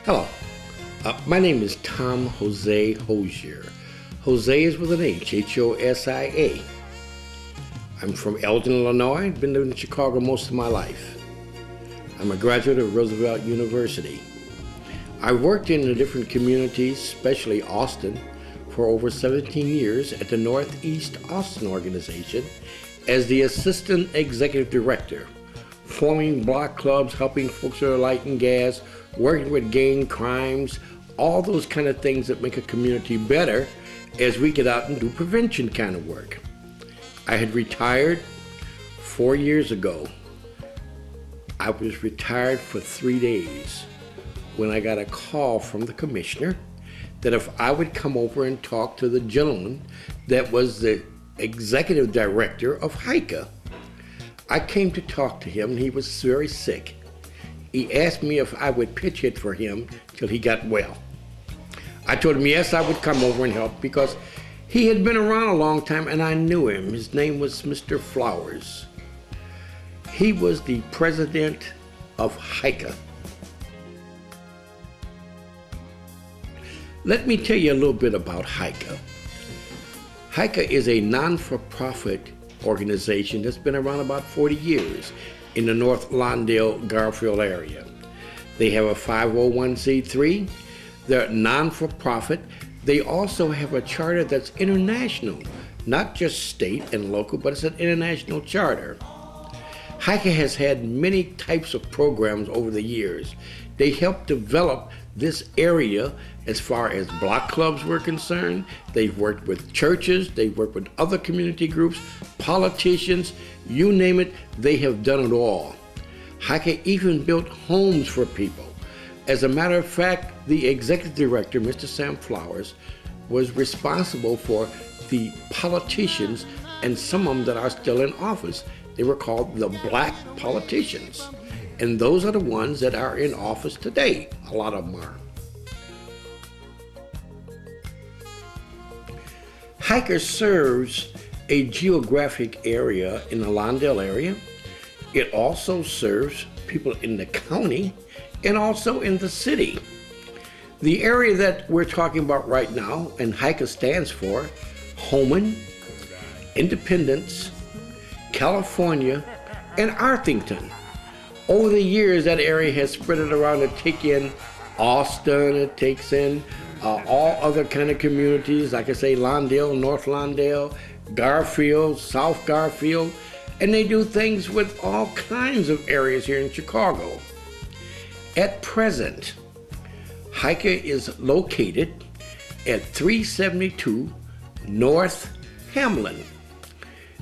Hello, my name is Tom Jose Hosier. Jose is with an H, H-O-S-I-A. I'm from Elgin, Illinois. I've been living in Chicago most of my life. I'm a graduate of Roosevelt University. I've worked in the different communities, especially Austin, for over 17 years at the Northeast Austin organization as the Assistant Executive Director, forming block clubs, helping folks that are light and gas, working with gang crimes, all those kind of things that make a community better as we get out and do prevention kind of work. I had retired 4 years ago. I was retired for 3 days when I got a call from the commissioner that if I would come over and talk to the gentleman that was the executive director of HICA. I came to talk to him and he was very sick. He asked me if I would pitch hit for him till he got well. I told him yes, I would come over and help because he had been around a long time and I knew him. His name was Mr. Flowers. He was the president of HICA. Let me tell you a little bit about HICA. HICA is a non-for-profit organization that's been around about 40 years in the North Lawndale-Garfield area. They have a 501c3. They're non-for-profit. They also have a charter that's international, not just state and local, but it's an international charter. HICA has had many types of programs over the years. They helped develop this area as far as block clubs were concerned. They've worked with churches, they've worked with other community groups, politicians, you name it, they have done it all. HICA even built homes for people. As a matter of fact, the executive director, Mr. Sam Flowers, was responsible for the politicians and some of them that are still in office. They were called the black politicians. And those are the ones that are in office today. A lot of them are. HICA serves a geographic area in the Lawndale area. It also serves people in the county and also in the city. The area that we're talking about right now, and HICA stands for, Homan, Independence, California, and Arthington. Over the years, that area has spread it around to take in Austin, it takes in all other kind of communities, like I say, Lawndale, North Lawndale, Garfield, South Garfield, and they do things with all kinds of areas here in Chicago. At present, HICA is located at 372 North Hamlin.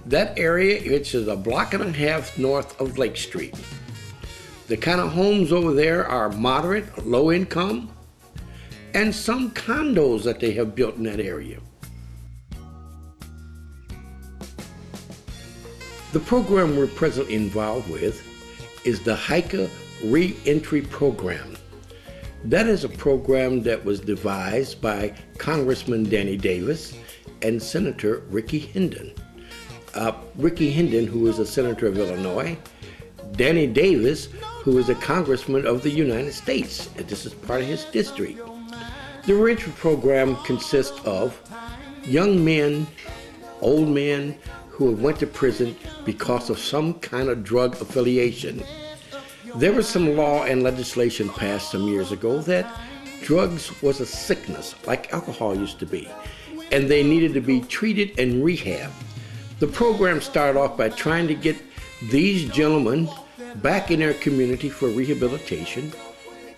That area, which is a block and a half north of Lake Street. The kind of homes over there are moderate, low income, and some condos that they have built in that area. The program we're presently involved with is the HICA Reentry Program. That is a program that was devised by Congressman Danny Davis and Senator Ricky Hendon. Ricky Hendon, who is a senator of Illinois, Danny Davis, who is a congressman of the United States, and this is part of his district. The reentry program consists of young men, old men who have went to prison because of some kind of drug affiliation. There was some law and legislation passed some years ago that drugs was a sickness, like alcohol used to be, and they needed to be treated and rehabbed. The program started off by trying to get these gentlemen back in their community for rehabilitation,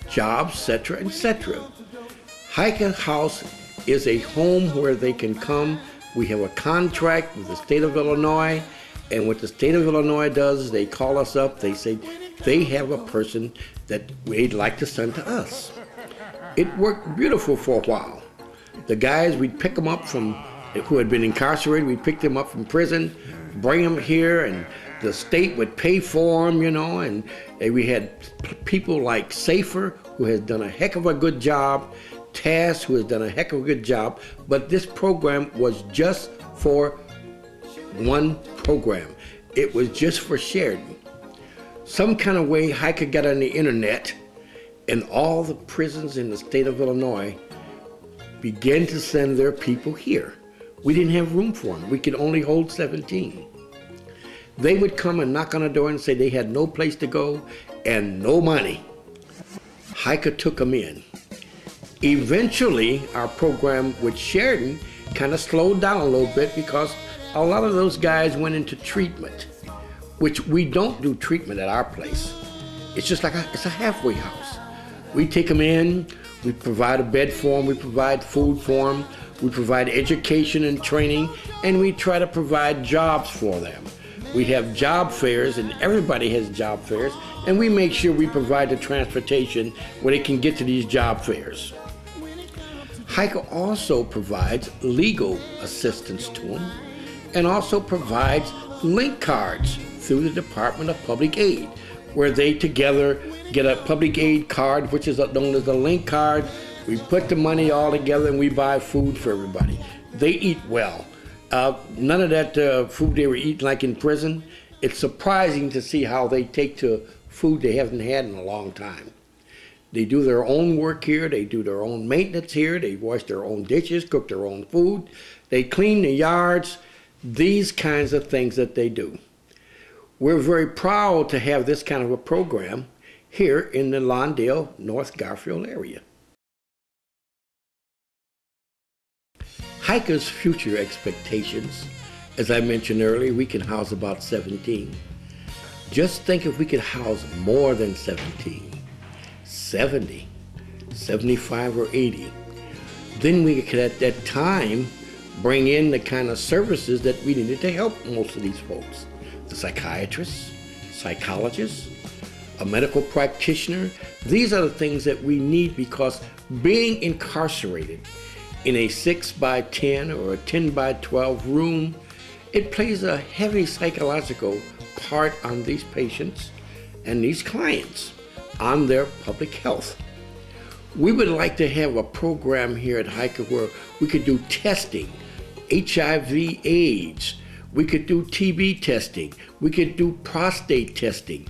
jobs, etc., etc. HICA House is a home where they can come. We have a contract with the state of Illinois, and what the state of Illinois does, they call us up, they say they have a person that they'd like to send to us. It worked beautiful for a while. The guys, we'd pick them up from, who had been incarcerated, we'd pick them up from prison, bring them here, and the state would pay for them, you know, and we had people like Safer, who has done a heck of a good job, Tass, who has done a heck of a good job, but this program was just for one program. It was just for Sheridan. Some kind of way HICA got on the internet and all the prisons in the state of Illinois began to send their people here. We didn't have room for them. We could only hold 17. They would come and knock on the door and say they had no place to go and no money. HICA took them in. Eventually, our program with Sheridan kind of slowed down a little bit because a lot of those guys went into treatment, which we don't do treatment at our place. It's just like it's a halfway house. We take them in, we provide a bed for them, we provide food for them, we provide education and training, and we try to provide jobs for them. We have job fairs, and everybody has job fairs, and we make sure we provide the transportation where they can get to these job fairs. HICA also provides legal assistance to them and also provides link cards through the Department of Public Aid, where they together get a public aid card, which is known as a link card. We put the money all together and we buy food for everybody. They eat well. None of that food they were eating like in prison. It's surprising to see how they take to food they haven't had in a long time. They do their own work here, they do their own maintenance here, they wash their own dishes, cook their own food, they clean the yards, these kinds of things that they do. We're very proud to have this kind of a program here in the Lawndale, North Garfield area. HICA's future expectations, as I mentioned earlier, we can house about 17. Just think if we could house more than 17. 70, 75 or 80. Then we could at that time bring in the kind of services that we needed to help most of these folks. The psychiatrists, psychologists, a medical practitioner. These are the things that we need because being incarcerated in a 6x10 or a 10x12 room, it plays a heavy psychological part on these patients and these clients on their public health. We would like to have a program here at HICA where we could do testing, HIV/AIDS, we could do TB testing, we could do prostate testing,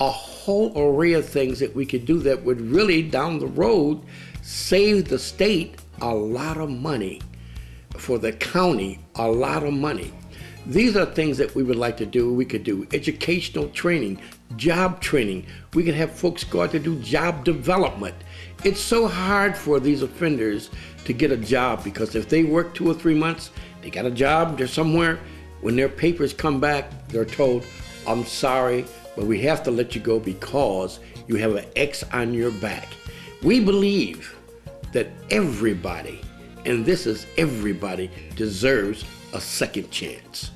a whole array of things that we could do that would really, down the road, save the state a lot of money, for the county a lot of money. These are things that we would like to do. We could do educational training, job training. We could have folks go out to do job development. It's so hard for these offenders to get a job because if they work 2 or 3 months, they got a job, they're somewhere. When their papers come back, they're told, I'm sorry, but we have to let you go because you have an X on your back. We believe that everybody, and this is everybody, deserves a second chance.